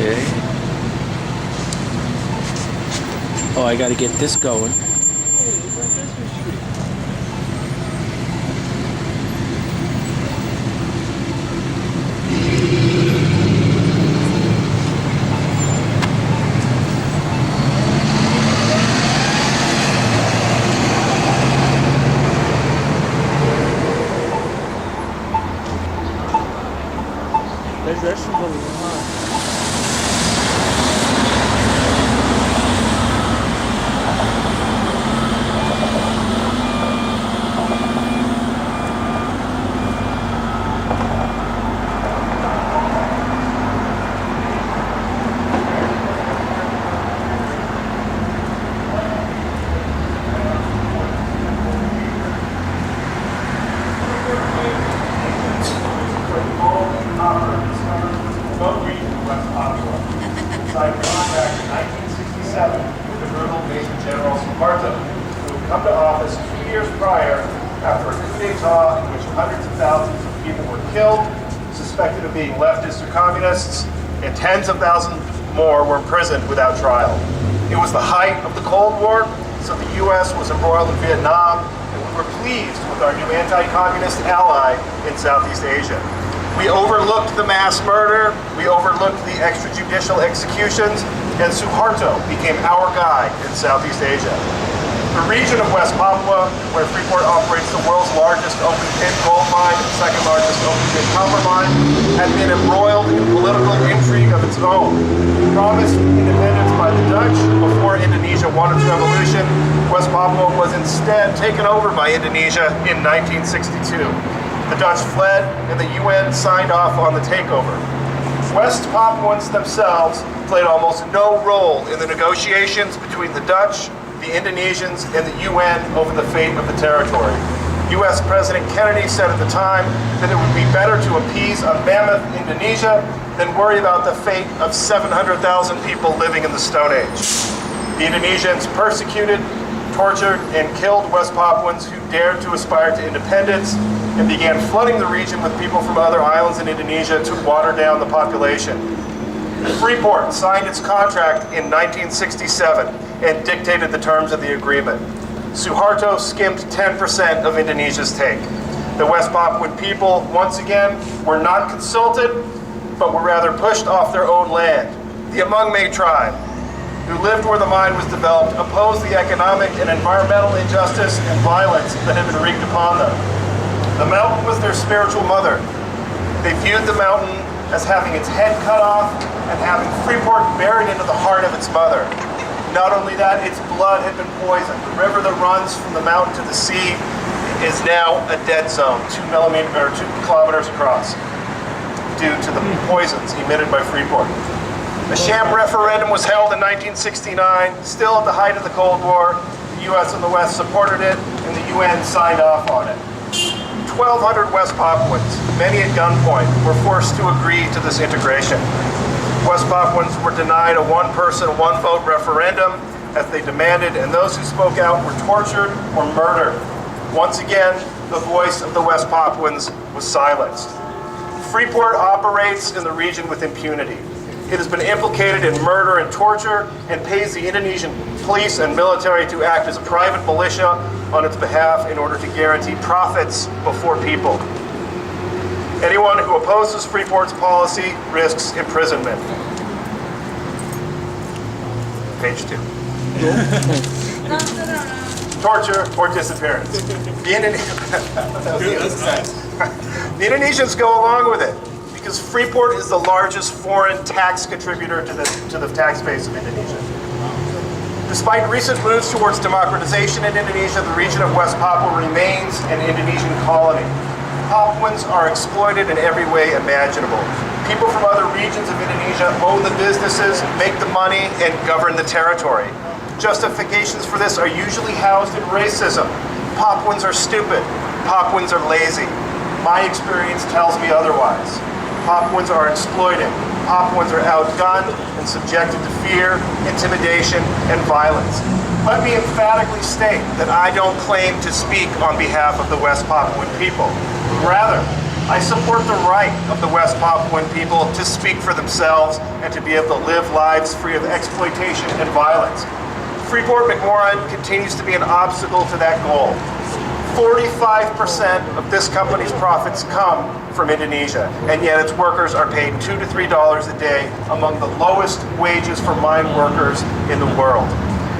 Okay. Oh, I gotta get this going. There's restaurants over here, huh? Remote region of West Papua, signed a contract in 1967 with the brutal Major General Suharto, who had come to office 2 years prior after a coup d'etat in which hundreds of thousands of people were killed, suspected of being leftists or communists, and tens of thousands more were imprisoned without trial. It was the height of the Cold War, so the U.S. was embroiled in Vietnam, and we were pleased with our new anti-communist ally in Southeast Asia. We overlooked the mass murder, we overlooked the extrajudicial executions, and Suharto became our guide in Southeast Asia. The region of West Papua, where Freeport operates the world's largest open-pit gold mine and second largest open-pit copper mine, had been embroiled in political intrigue of its own. Promised independence by the Dutch before Indonesia won its revolution, West Papua was instead taken over by Indonesia in 1962. The Dutch fled, and the UN signed off on the takeover. West Papuans themselves played almost no role in the negotiations between the Dutch, the Indonesians, and the UN over the fate of the territory. US President Kennedy said at the time that it would be better to appease a mammoth Indonesia than worry about the fate of 700,000 people living in the Stone Age. The Indonesians persecuted, tortured, and killed West Papuans who dared to aspire to independence, and began flooding the region with people from other islands in Indonesia to water down the population. Freeport signed its contract in 1967 and dictated the terms of the agreement. Suharto skimmed 10% of Indonesia's take. The West Papuan people, once again, were not consulted, but were rather pushed off their own land. The Amungme tribe, who lived where the mine was developed, opposed the economic and environmental injustice and violence that had been wreaked upon them. The mountain was their spiritual mother. They viewed the mountain as having its head cut off and having Freeport buried into the heart of its mother. Not only that, its blood had been poisoned. The river that runs from the mountain to the sea is now a dead zone, 2 kilometers across, due to the poisons emitted by Freeport. A sham referendum was held in 1969, still at the height of the Cold War. The U.S. and the West supported it, and the UN signed off on it. 1,200 West Papuans, many at gunpoint, were forced to agree to this integration. West Papuans were denied a one-person, one-vote referendum as they demanded, and those who spoke out were tortured or murdered. Once again, the voice of the West Papuans was silenced. Freeport operates in the region with impunity. It has been implicated in murder and torture and pays the Indonesian police and military to act as a private militia on its behalf in order to guarantee profits before people. Anyone who opposes Freeport's policy risks imprisonment. Page 2. Torture or disappearance. The Indonesians go along with it because Freeport is the largest foreign tax contributor to the tax base of Indonesia. Despite recent moves towards democratization in Indonesia, the region of West Papua remains an Indonesian colony. Papuans are exploited in every way imaginable. People from other regions of Indonesia own the businesses, make the money, and govern the territory. Justifications for this are usually housed in racism. Papuans are stupid. Papuans are lazy. My experience tells me otherwise. Papuans are exploited. Papuans are outgunned and subjected to fear, intimidation, and violence. Let me emphatically state that I don't claim to speak on behalf of the West Papuan people. Rather, I support the right of the West Papuan people to speak for themselves and to be able to live lives free of exploitation and violence. Freeport McMoran continues to be an obstacle to that goal. 45% of this company's profits come from Indonesia, and yet its workers are paid $2 to $3 a day, among the lowest wages for mine workers in the world.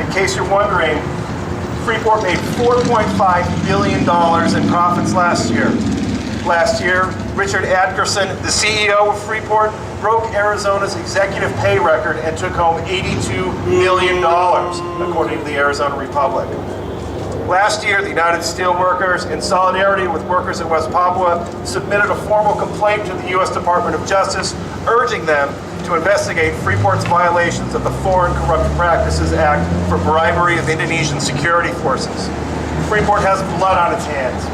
In case you're wondering, Freeport made $4.5 billion in profits last year. Last year, Richard Adkerson, the CEO of Freeport, broke Arizona's executive pay record and took home $82 million, according to the Arizona Republic. Last year, the United Steelworkers, in solidarity with workers in West Papua, submitted a formal complaint to the U.S. Department of Justice, urging them to investigate Freeport's violations of the Foreign Corrupt Practices Act for bribery of Indonesian security forces. Freeport has blood on its hands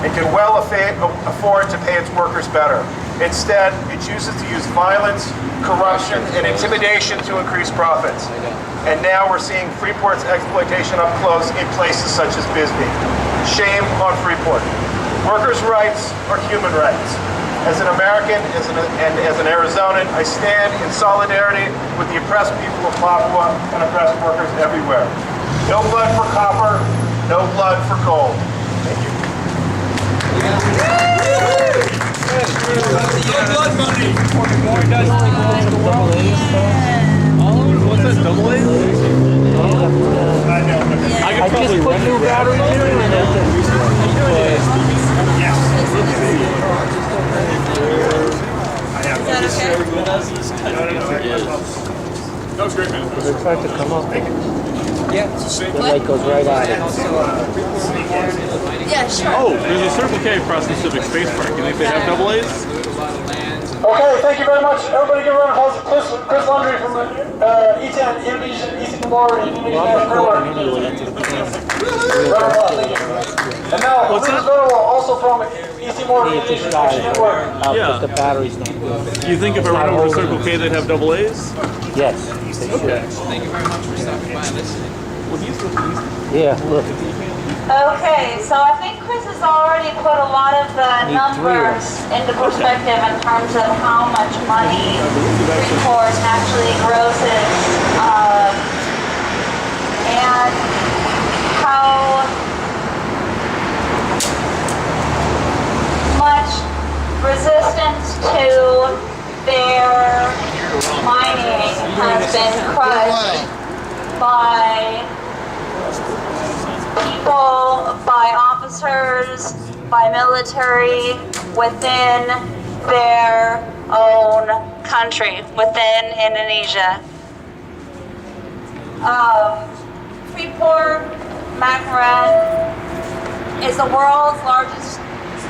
and can well afford to pay its workers better. Instead, it chooses to use violence, corruption, and intimidation to increase profits. And now we're seeing Freeport's exploitation up close in places such as Bisbee. Shame on Freeport. Workers' rights are human rights. As an American and as an Arizonan, I stand in solidarity with the oppressed people of Papua and oppressed workers everywhere. No blood for copper, no blood for gold. Thank you. Blood money. What's that, double A? I could probably put new batteries in it. Yes. Is that okay? That was great, man. They tried to come up. Yeah. The light goes right at it. Yeah, sure. Oh, there's a Circle K across the Civic Space Park. You think they have double A's? Okay, thank you very much. Everybody give a round of applause to Chris Landry from the ETN, Indonesian, East Timor, Indonesian Griller. And now, Lucas Verwell, also from East Timor, Indonesian Network. Yeah. The battery's not good. You think if I went over to Circle K they'd have double A's? Yes. They should. Thank you very much for stopping by and listening. Yeah, look. Okay, so I think Chris has already put a lot of the numbers into perspective in terms of how much money Freeport actually grosses, and how much resistance to their mining has been crushed by people, by officers, by military within their own country, within Indonesia. Freeport McMoran is the world's largest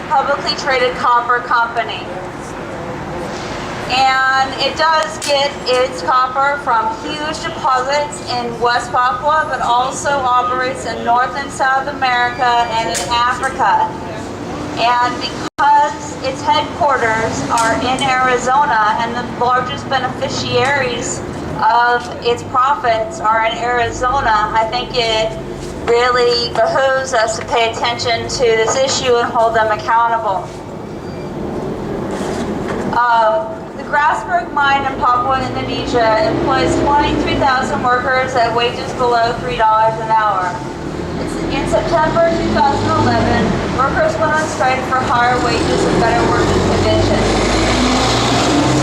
publicly traded copper company. And it does get its copper from huge deposits in West Papua, but also operates in North and South America and in Africa. And because its headquarters are in Arizona and the largest beneficiaries of its profits are in Arizona, I think it really behooves us to pay attention to this issue and hold them accountable. The Grasberg mine in Papua, Indonesia employs 23,000 workers at wages below $3 an hour. In September 2011, workers went on strike for higher wages and better working conditions.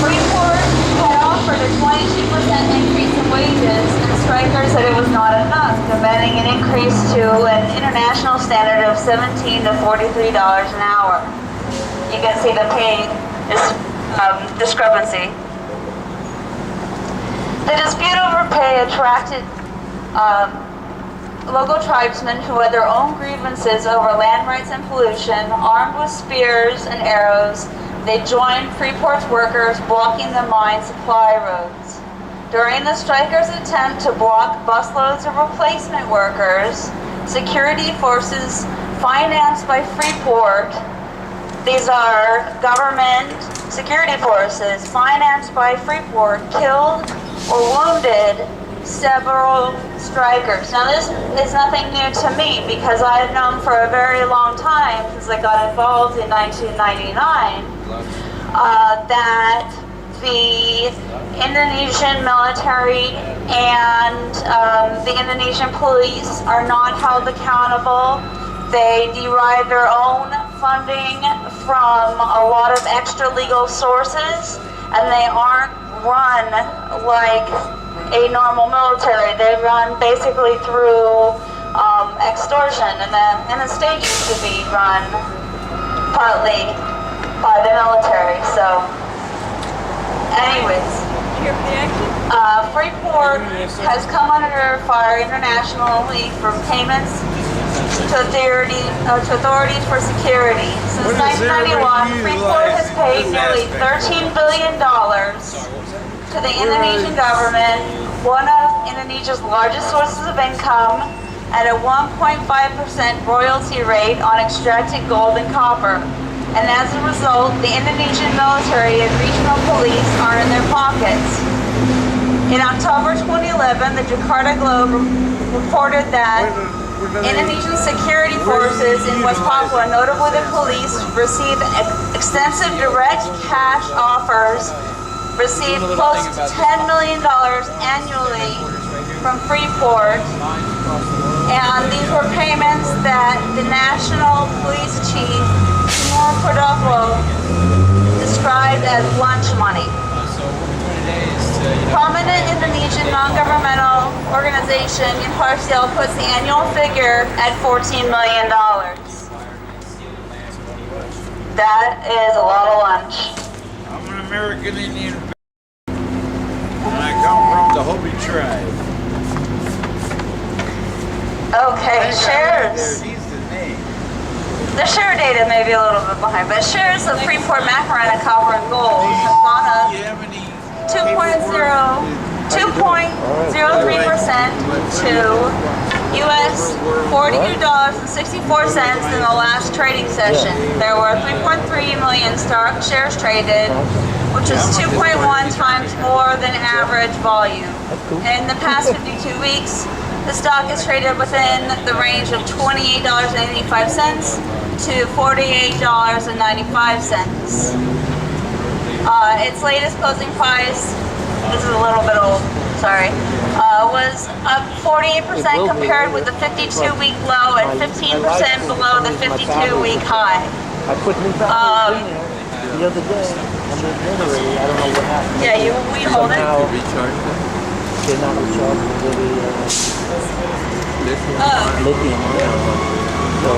Freeport had offered a 22% increase in wages, and strikers said it was not enough, demanding an increase to an international standard of $17 to $43 an hour. You can see the pay discrepancy. The dispute over pay attracted local tribesmen who had their own grievances over land rights and pollution. Armed with spears and arrows, they joined Freeport's workers, blocking the mine supply roads. During the strikers' attempt to block busloads of replacement workers, security forces financed by Freeport, these are government security forces financed by Freeport, killed or wounded several strikers. Now this is nothing new to me because I've known for a very long time, since I got involved in 1999, that the Indonesian military and the Indonesian police are not held accountable. They derive their own funding from a lot of extra legal sources, and they aren't run like a normal military. They run basically through extortion, and the state used to be run partly by the military. So, anyways, Freeport has come under fire internationally for payments to authorities for security. Since 1991, Freeport has paid nearly $13 billion to the Indonesian government, one of Indonesia's largest sources of income, at a 1.5% royalty rate on extracted gold and copper. And as a result, the Indonesian military and regional police are in their pockets. In October 2011, the Jakarta Globe reported that Indonesian security forces in West Papua, notably the police, received extensive direct cash offers, received close to $10 million annually from Freeport, and these were payments that the National Police Chief, described as lunch money. Prominent Indonesian non-governmental organization Impartial puts the annual figure at $14 million. That is a lot of lunch. I'm an American Indian, and I come from the Hopi tribe. Okay, shares. He's the name. The share data may be a little bit behind, but shares of Freeport McMoran of copper and gold have gone up Do you have any 2.03% to US $42.64 in the last trading session. There were 3.3 million stock shares traded, which is 2.1 times more than average volume. And in the past 52 weeks, the stock is traded within the range of $28.85 to $48.95. Its latest closing price, this is a little bit old, sorry, was up 48% compared with the 52-week low and 15% below the 52-week high. I put new batteries in there the other day, and literally, I don't know what happened. Yeah, we hold it. Somehow, they're not rechargeable with lithium ion. So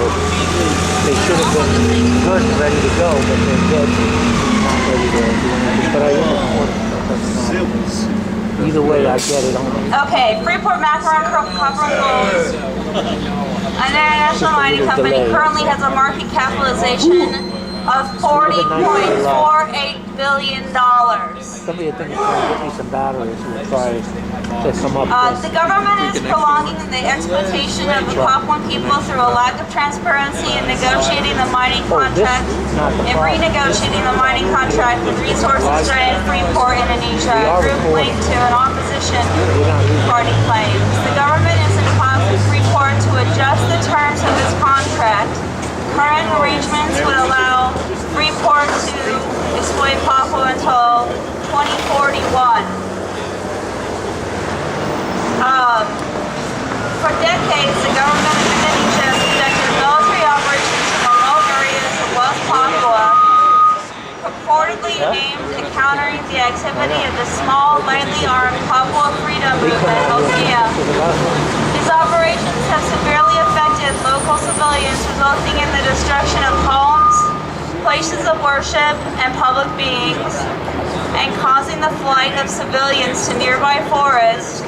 they should have been good and ready to go, but they're dead, not ready to do anything. But I am either way, I get it on. Okay, Freeport McMoran Copper and Gold, an international mining company, currently has a market capitalization of $40.48 billion. Somebody I think is trying to get me some batteries. We'll try to come up with. The government is prolonging the exploitation of the Papuan people through a lack of transparency in negotiating the mining contract and renegotiating the mining contract with Resources Giant Freeport Indonesia, a group linked to an opposition party claims. The government is in talks with Freeport to adjust the terms of its contract. Current arrangements would allow Freeport to exploit Papua until 2041. For decades, the government of Indonesia has conducted military operations in remote areas of West Papua, purportedly aimed at countering the activity of the small, lightly armed Papua Freedom Movement, OPM. These operations have severely affected local civilians, resulting in the destruction of homes, places of worship, and public beings, and causing the flight of civilians to nearby forests,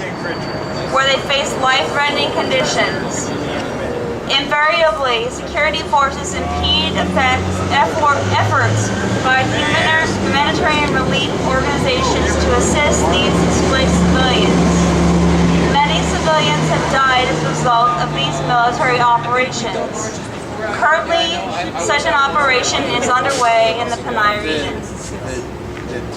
where they face life-threatening conditions. Invariably, security forces impede efforts by humanitarian relief organizations to assist these displaced civilians. Many civilians have died as a result of these military operations. Currently, such an operation is underway in the Panay region.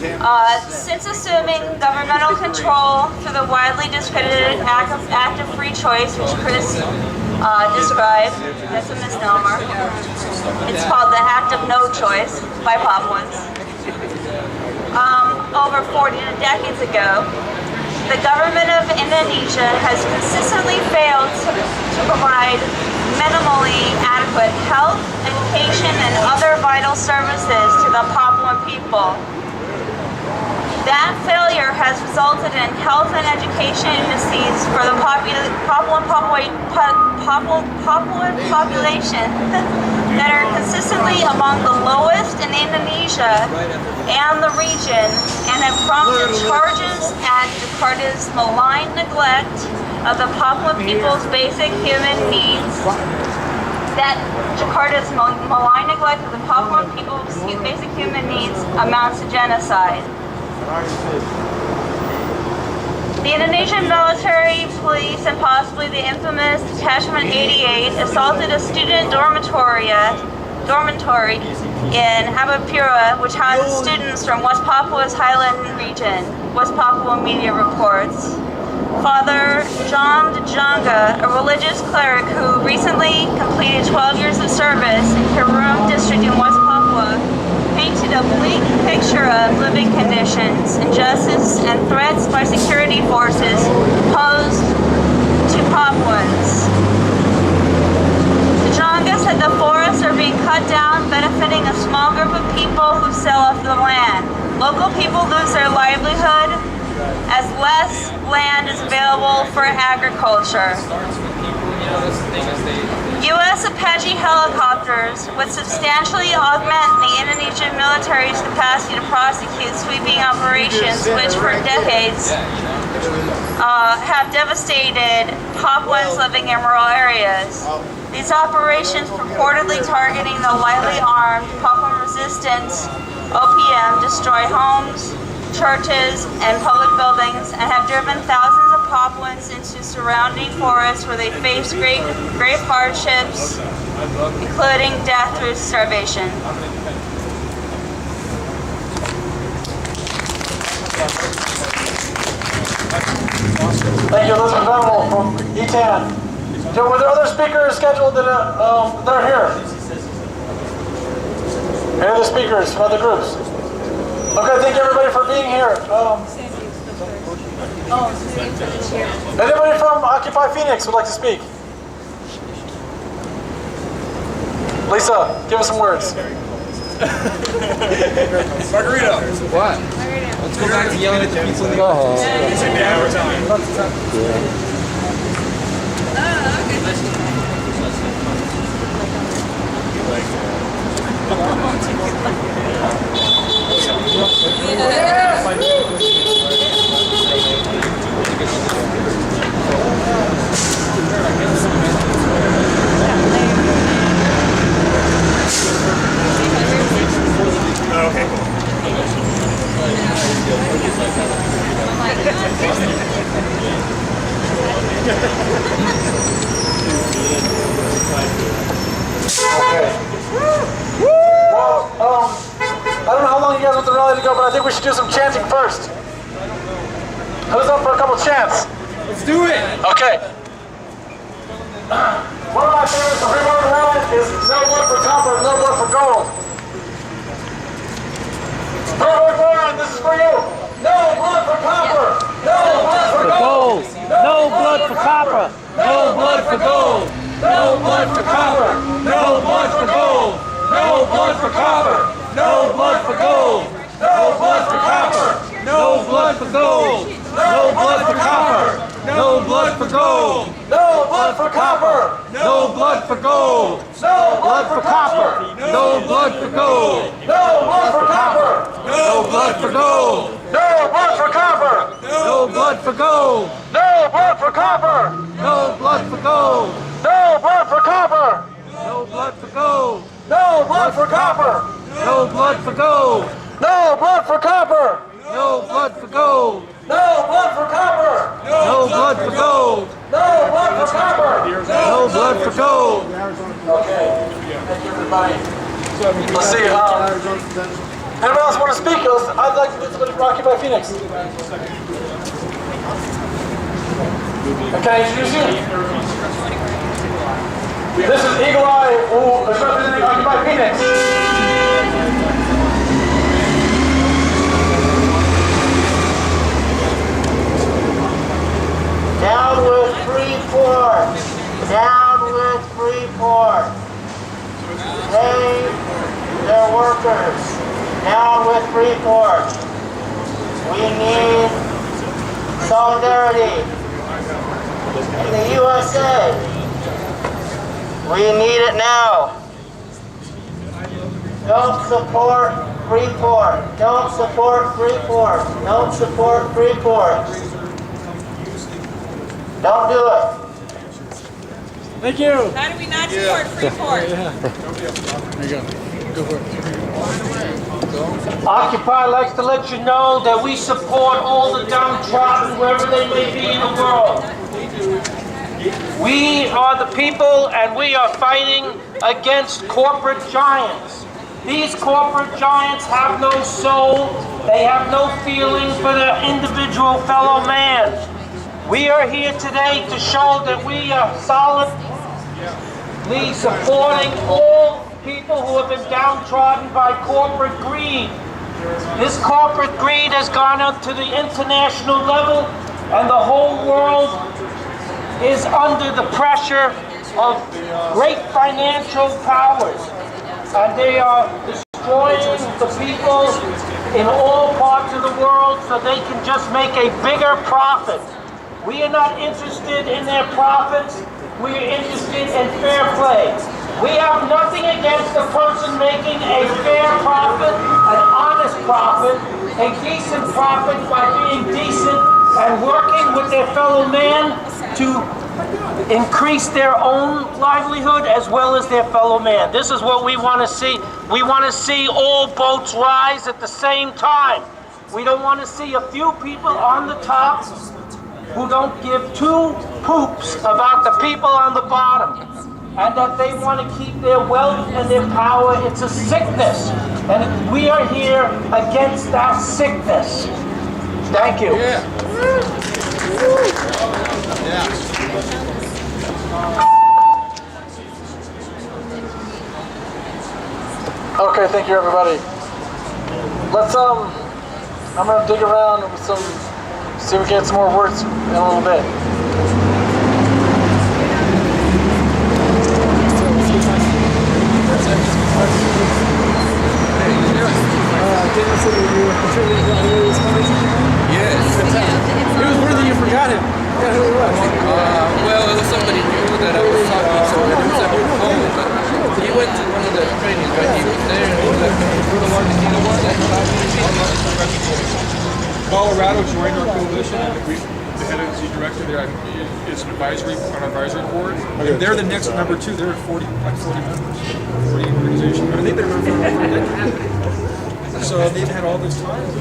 Since assuming governmental control through the widely discredited act of free choice, which Chris described, that's a misnomer. It's called the act of no choice by Papuans. Over 40 decades ago, the government of Indonesia has consistently failed to provide minimally adequate health, education, and other vital services to the Papuan people. That failure has resulted in health and education indices for the Papuan population that are consistently among the lowest in Indonesia and the region, and have prompted charges at Jakarta's malign neglect of the Papuan people's basic human needs. That Jakarta's malign neglect of the Papuan people's basic human needs amounts to genocide. The Indonesian military, police, and possibly the infamous Detachment 88 assaulted a student dormitory in Papua, which houses students from West Papua's highland region, West Papua media reports. Father John Djanga, a religious cleric who recently completed 12 years of service in Karum district in West Papua, painted a bleak picture of living conditions, injustice, and threats by security forces posed to Papuans. Djanga said the forests are being cut down, benefiting a small group of people who sell off the land. Local people lose their livelihood as less land is available for agriculture. U.S. Apache helicopters would substantially augment the Indonesian military's capacity to prosecute sweeping operations, which for decades have devastated Papuans living in rural areas. These operations, purportedly targeting the lightly armed Papuan resistance, OPM, destroy homes, churches, and public buildings, and have driven thousands of Papuans into surrounding forests where they face grave hardships, including death through starvation. Thank you, Elizabeth Venable from ETAN. So were there other speakers scheduled that are here? Any other speakers from other groups? Okay, thank you everybody for being here. Anybody from Occupy Phoenix would like to speak? Lisa, give us some words. Margarito. What? Let's go back to yelling at the people in the office. Okay, cool. Okay. Well, I don't know how long you guys want the rally to go, but I think we should do some chanting first. Who's up for a couple chants? Let's do it! Okay. One of my favorites from Freeport is no blood for copper, no blood for gold. McMoran, this is for you. No blood for copper, no blood for gold. No blood for copper. No blood for gold. No blood for copper. No blood for gold. No blood for copper. No blood for gold. No blood for copper. No blood for gold. No blood for copper. No blood for gold. No blood for copper. No blood for gold. No blood for copper. No blood for gold. No blood for copper. No blood for gold. No blood for copper. No blood for gold. No blood for copper. No blood for gold. No blood for copper. No blood for gold. No blood for copper. No blood for gold. No blood for copper. No blood for gold. No blood for copper. No blood for gold. No blood for copper. No blood for gold. Okay. Thank you, everybody. Let's see. Anyone else want to speak? I'd like to do something for Occupy Phoenix. Can I introduce you? This is Eagle Eye, who is representing Occupy Phoenix. Down with Freeport! Down with Freeport! Pay their workers! Down with Freeport! We need solidarity in the USA! We need it now! Don't support Freeport! Don't support Freeport! Don't support Freeport! Don't do it! Thank you. How do we not support Freeport? Occupy likes to let you know that we support all the downtrodden wherever they may be in the world. We are the people and we are fighting against corporate giants. These corporate giants have no soul, they have no feeling for their individual fellow man. We are here today to show that we are solidly supporting all people who have been downtrodden by corporate greed. This corporate greed has gone up to the international level, and the whole world is under the pressure of great financial powers. And they are destroying the people in all parts of the world so they can just make a bigger profit. We are not interested in their profits. We are interested in fair play. We have nothing against a person making a fair profit, an honest profit, a decent profit by being decent and working with their fellow man to increase their own livelihood as well as their fellow man. This is what we want to see. We want to see all boats rise at the same time. We don't want to see a few people on the top who don't give two poops about the people on the bottom, and that they want to keep their wealth and their power. It's a sickness, and we are here against that sickness. Thank you. Okay, thank you, everybody. Let's I'm gonna dig around with see if we can get some more words in a little bit. Yes. It was worthy you forgot him. Yeah, who it was? Well, it was somebody new that I was talking to, and it was a new phone, but he went to one of the trainings, but he was there, and he was like, Colorado joined our coalition, and the head of the director there is an advisory board. And they're the next number 2. They're 40 members, 40 organizations. I mean, they've been around for decades. So they've had all this time to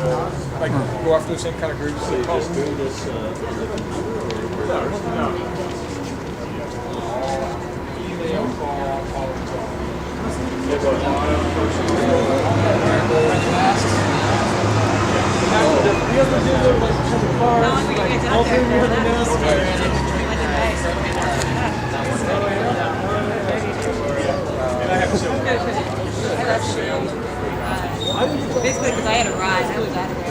go after the same kind of groups. They just do this. Basically, because I had a ride, I was out of there.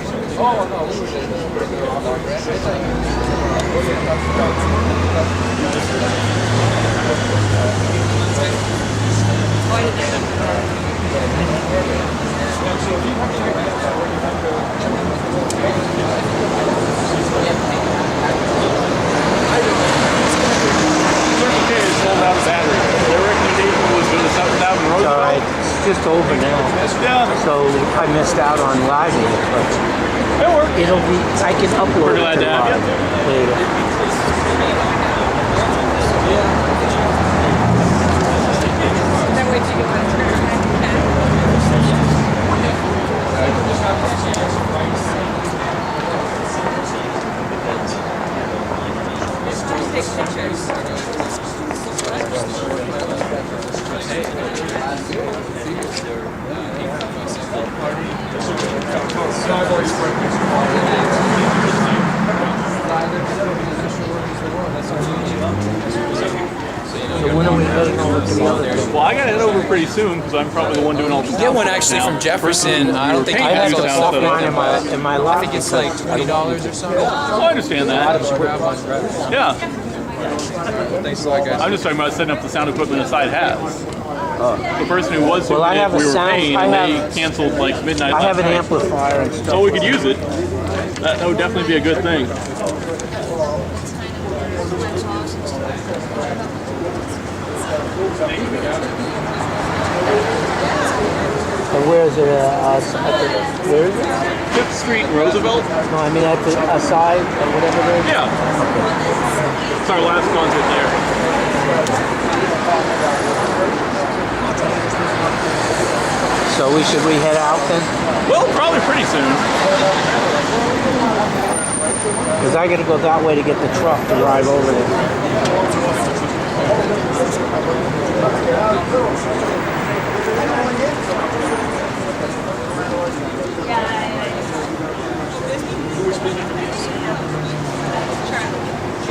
Alright, it's just over now. So I missed out on living it, but it'll be, I can upload it to live later. pretty soon because I'm probably the one doing all the Get one actually from Jefferson. I don't think you have to left mine in my lap. I think it's like $20 or something. Oh, I understand that. Grab one, grab it. Yeah. Thanks a lot, guys. I'm just talking about setting up the sound equipment aside has. The person who was doing I it, have a we were sound- paying, I and have- they canceled like midnight I last have an night. amplifier and stuff. So we could use it. That would definitely be a good thing. And where is it? Where is it? 5th Street, Roosevelt? No, I mean at the side or whatever it is. Yeah. It's our last concert there. So should we head out then? Well, probably pretty soon. Because I got to go that way to get the truck to drive over there.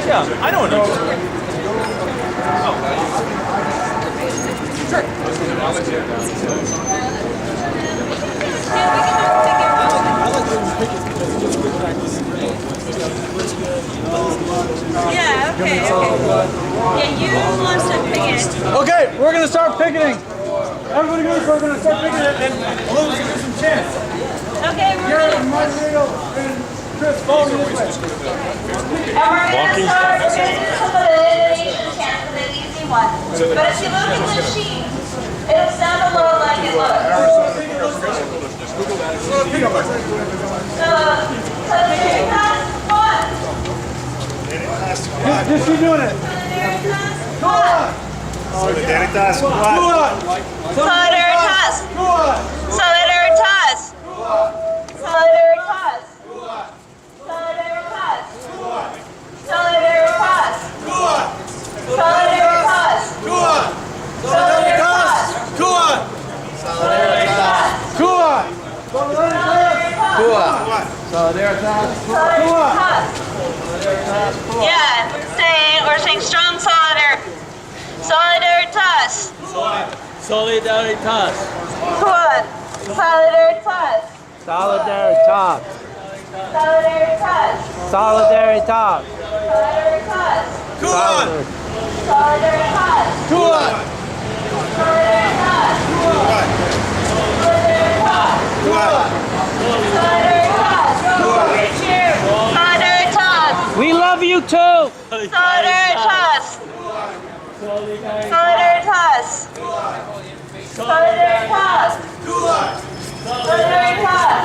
Yeah, I know what I'm doing. Yeah, okay. Yeah, you want to pick it. Okay, we're gonna start picketing. Everybody goes, we're gonna start picketing and Lou's gonna give some chance. Okay, we're Garrett gonna, and Margarito and Chris, follow me this way. and we're gonna start. We're gonna do some of the elimination chants, the easy one. But if you look at the sheet, it'll sound a little like it looks. So there you go. One. Just keep doing it. Go on. Solidaritas Squad. Go on. Solidaritas. Go on. Solidaritas. Solidaritas. Solidaritas. Solidaritas. Go on. Solidaritas. Go on. Solidaritas. Go on. Solidaritas. Go on. Solidaritas. Yeah, we're saying strong solidarity. Solidaritas. Solidaritas. Good. Solidaritas. Solidaritas. Solidaritas. Solidaritas. Solidaritas. Go on. Solidaritas. Go on. Solidaritas. Solidaritas. Solidaritas. We love you too. Solidaritas. Solidaritas. Solidaritas. Solidaritas.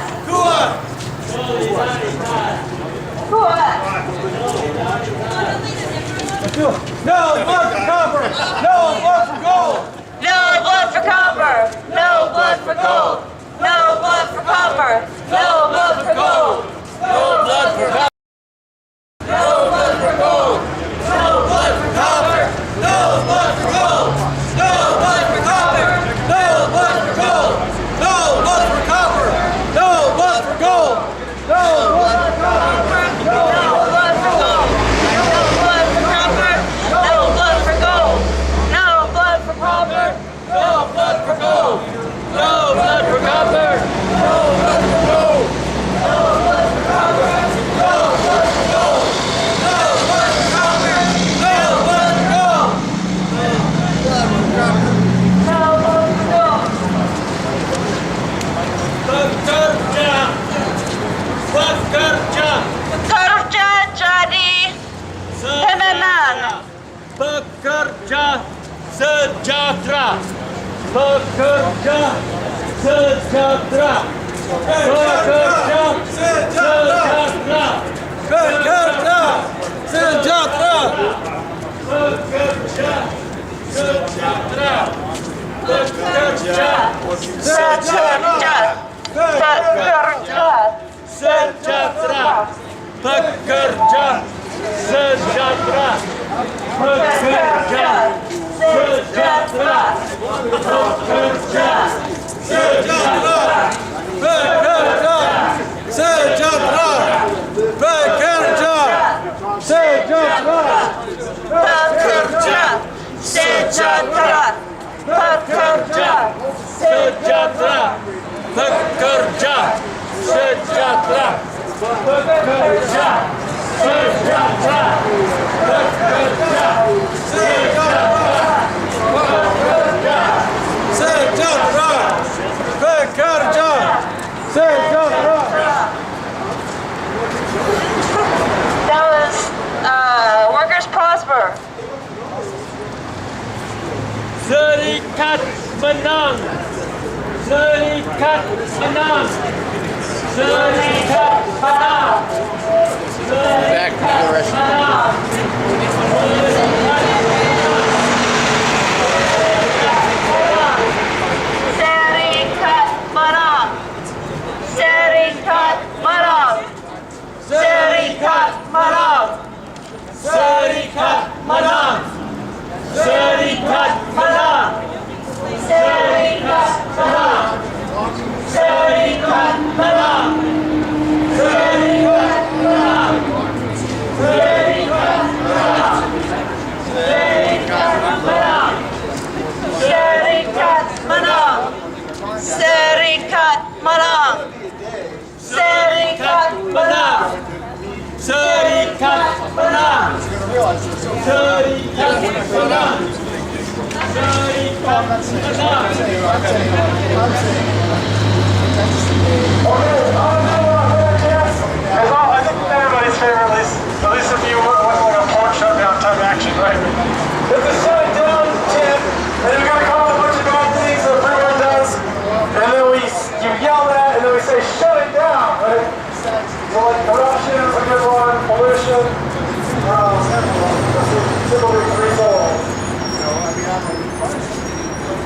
No blood for copper. No blood for gold. No blood for copper. No blood for gold. No blood for copper. No blood for gold. No blood for copper. No blood for gold. No blood for copper. No blood for gold. No blood for copper. No blood for gold. No blood for copper. No blood for gold. No blood for copper. No blood for gold. No blood for copper. No blood for gold. No blood for copper. No blood for gold. No blood for copper. No blood for gold. No blood for copper. No blood for gold. No blood for copper. No blood for gold. No blood for gold. Pekerja jadi pemenang. Pekerja sejahtera. Pekerja sejahtera. Pekerja sejahtera. Pekerja sejahtera. Pekerja sejahtera. Pekerja Pekerja. Pekerja. sejahtera. Pekerja sejahtera. Pekerja sejahtera. Pekerja sejahtera. Pekerja sejahtera. Pekerja sejahtera. Pekerja sejahtera. Pekerja That was Workers Prosper. Serikat menang. Serikat menang. Serikat menang. Back to the Russian. Serikat menang. Serikat menang. Serikat menang. Serikat menang. Serikat menang. Serikat menang. Serikat menang. Serikat menang. Serikat menang. Serikat menang. Serikat menang. Serikat menang. Serikat menang. Serikat menang. Serikat menang. Serikat menang. I think everybody's favorite, at least if you want like a pork shutdown type action, right? It's a shut it down chant, and you're gonna call a bunch of bad things that everyone does, and then you yell that, and then we say shut it down, right? So like corruption is a good one, pollution, typically three souls.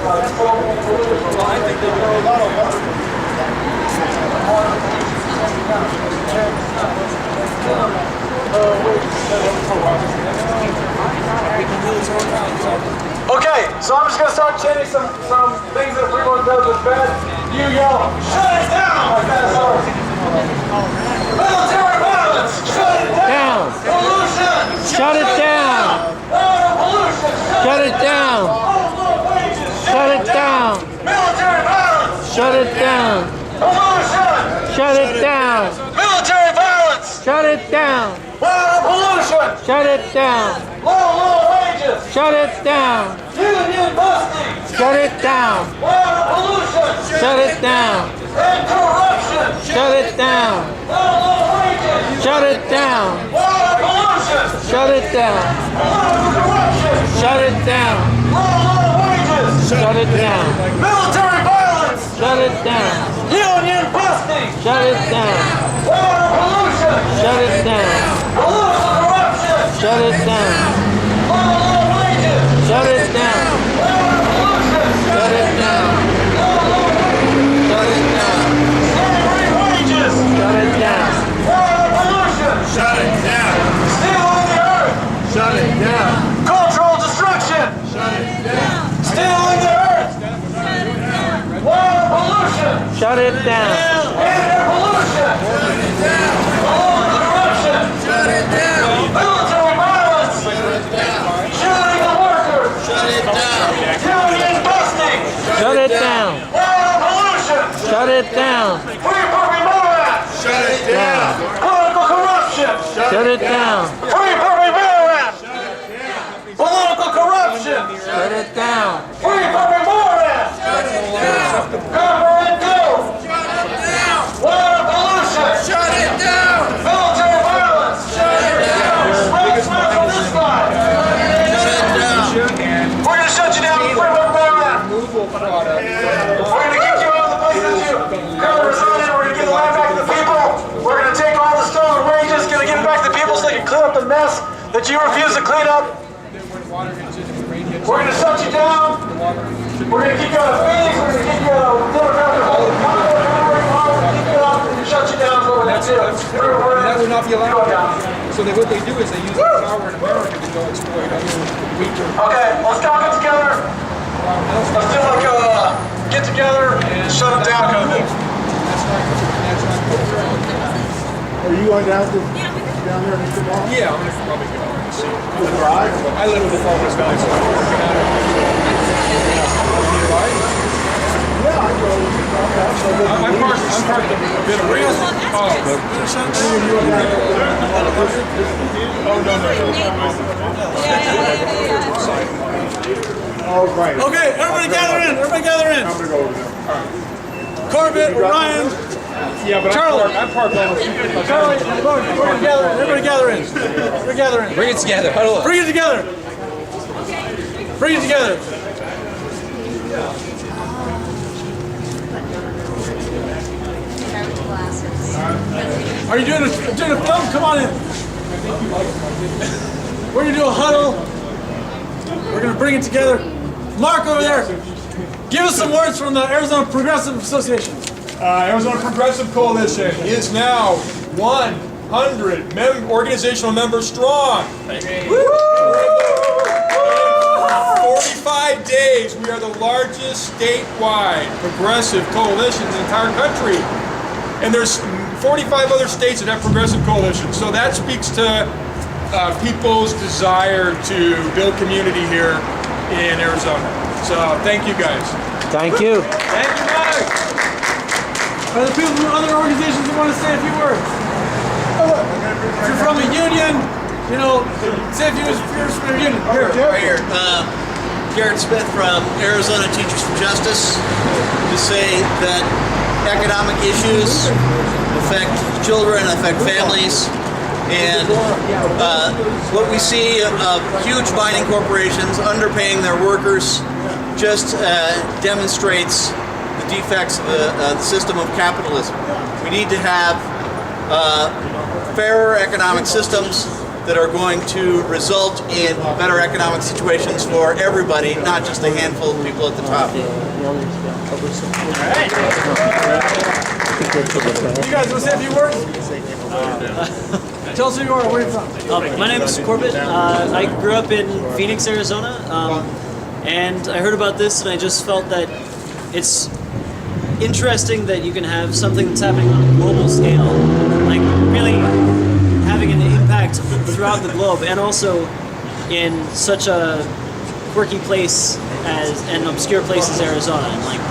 I think they know a lot of water. Okay, so I'm just gonna start chanting some things that everyone does that's bad. You yell, shut it down! Like that, so. Military violence! Shut it down! Pollution! Shut it down! Pollution! Shut it down! Shut it down! Military violence! Shut it down! Pollution! Shut it down! Military violence! Shut it down! Water pollution! Shut it down! Low wages! Shut it down! Union busting! Shut it down! Water pollution! Shut it down! And corruption! Shut it down! Low wages! Shut it down! Water pollution! Shut it down! Political corruption! Shut it down! Low wages! Shut it down! Military violence! Shut it down! Union busting! Shut it down! Water pollution! Shut it down! Political corruption! Shut it down! Low wages! Shut it down! Water pollution! Shut it down! Shut it down! Slavery wages! Shut it down! Water pollution! Shut it down. Stealing the earth! Shut it down. Cultural destruction! Shut it down. Stealing the earth! Water pollution! Shut it down! Air pollution! Political corruption! Shut it down. Military violence! Shooting the workers! Shut it down. Union busting! Shut it down! Water pollution! Shut it down! Freeport McMoran! Shut it down. Political corruption! Shut it down! Freeport McMoran! Political corruption! Shut it down! Freeport McMoran! Government guilt! Water pollution! Shut it down. Military violence! Smack on this guy! Shut it down. We're gonna shut you down, Freeport McMoran! We're gonna kick you out of the place that you currently reside in. We're gonna give the land back to the people. We're gonna take all the stolen wages, gonna give it back to the people so they can clean up the mess that you refuse to clean up. We're gonna shut you down. We're gonna kick you out of Phoenix. We're gonna kick you out of Democratic Republic. We're gonna kick you out and shut you down. So we're gonna do. That would not be Go allowed. down. So what they do is they use the power in America to go exploit other weaker. Okay, let's all get together. Let's do like a get together and shut them down kind of thing. Are you going down to down there tomorrow? Yeah, I'm gonna probably go and see. To drive? I live in the Falls Valley, so I'm working out of Yeah, I go. I'm Oh, right. Okay, everybody gather in. Everybody gather in. I'm gonna go over there. All right. Corbett, Ryan, Yeah, but Charlie. I parked almost. Charlie, everybody gather in. Everybody gather in. Everybody gather in. Bring it together. Huddle up. Bring it together. Bring it together. Are you doing a film? Come on in. We're gonna do a huddle. We're gonna bring it together. Mark over there. Give us some words from the Arizona Progressive Association. Arizona Progressive Coalition is now 100 organizational members strong. 45 days, we are the largest statewide progressive coalition in the entire country. And there's 45 other states that have progressive coalitions. So that speaks to people's desire to build community here in Arizona. So thank you guys. Thank you. Thank you, Mike. Are there people from other organizations that want to say a few words? If you're from a union, you know, say a few words from a union. Here. Right here. Garrett Smith from Arizona Teachers for Justice to say that economic issues affect children, affect families, and what we see of huge mining corporations underpaying their workers just demonstrates the defects of the system of capitalism. We need to have fairer economic systems that are going to result in better economic situations for everybody, not just a handful of people at the top. You guys want to say a few words? Tell us who you are. Where are you from? My name is Corbett. I grew up in Phoenix, Arizona, and I heard about this, and I just felt that it's interesting that you can have something that's happening on a global scale, like really having an impact throughout the globe, and also in such a quirky place as an obscure place as Arizona. And like,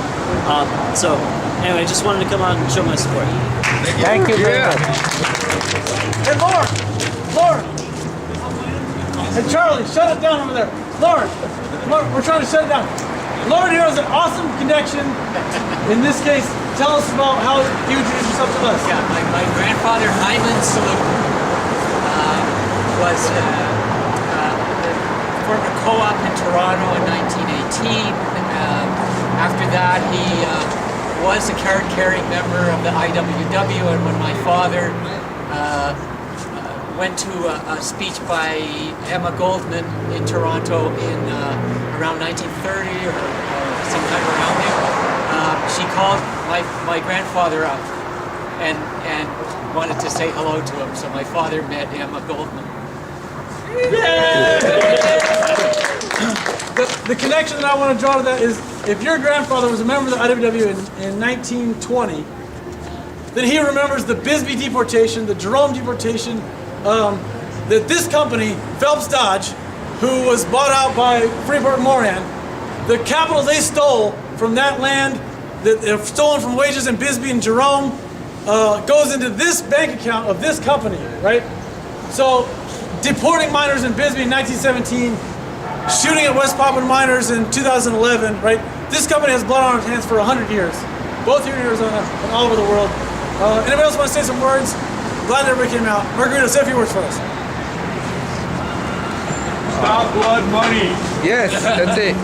so anyway, I just wanted to come out and show my support. Thank you very much. Hey, Lauren! Hey, Charlie, shut it down over there. Lauren, we're trying to shut it down. Lauren here has an awesome connection. In this case, tell us about how you introduced yourself to us. Yeah, my grandfather, Hyman Salute, was formed a co-op in Toronto in 1918. After that, he was a card-carrying member of the IWW, and when my father went to a speech by Emma Goldman in Toronto in around 1930 or sometime around there, she called my grandfather up and wanted to say hello to him. So my father met Emma Goldman. The connection that I want to draw to that is, if your grandfather was a member of the IWW in 1920, then he remembers the Bisbee deportation, the Jerome deportation, that this company, Phelps Dodge, who was bought out by Freeport McMoran, the capital they stole from that land, that they've stolen from wages in Bisbee and Jerome, goes into this bank account of this company, right? So, deporting miners in Bisbee in 1917, shooting at West Papuan miners in 2011, right? This company has blood on its hands for 100 years, both here in Arizona and all over the world. Anybody else want to say some words? Glad everybody came out. Margarita, say a few words for us. Stop blood money. Yes, that's it.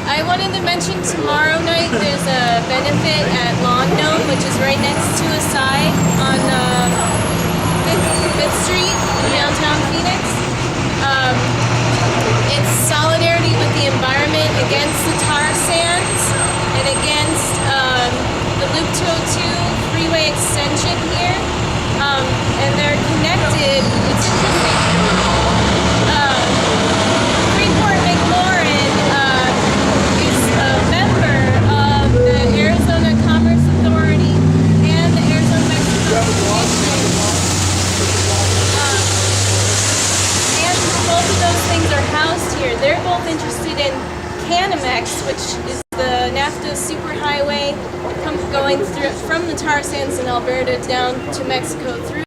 I wanted to mention tomorrow night there's a benefit at Lawn Gnome, which is right next to a side on 5th Street in downtown Phoenix. It's solidarity with the environment against the tar sands and against the Loop 202 freeway extension here. And they're connected. It's interesting. Freeport McMoran is a member of the Arizona Commerce Authority and the Arizona Mexico Commission. And both of those things are housed here. They're both interested in Canamex, which is the NAFTA superhighway going through from the tar sands in Alberta down to Mexico through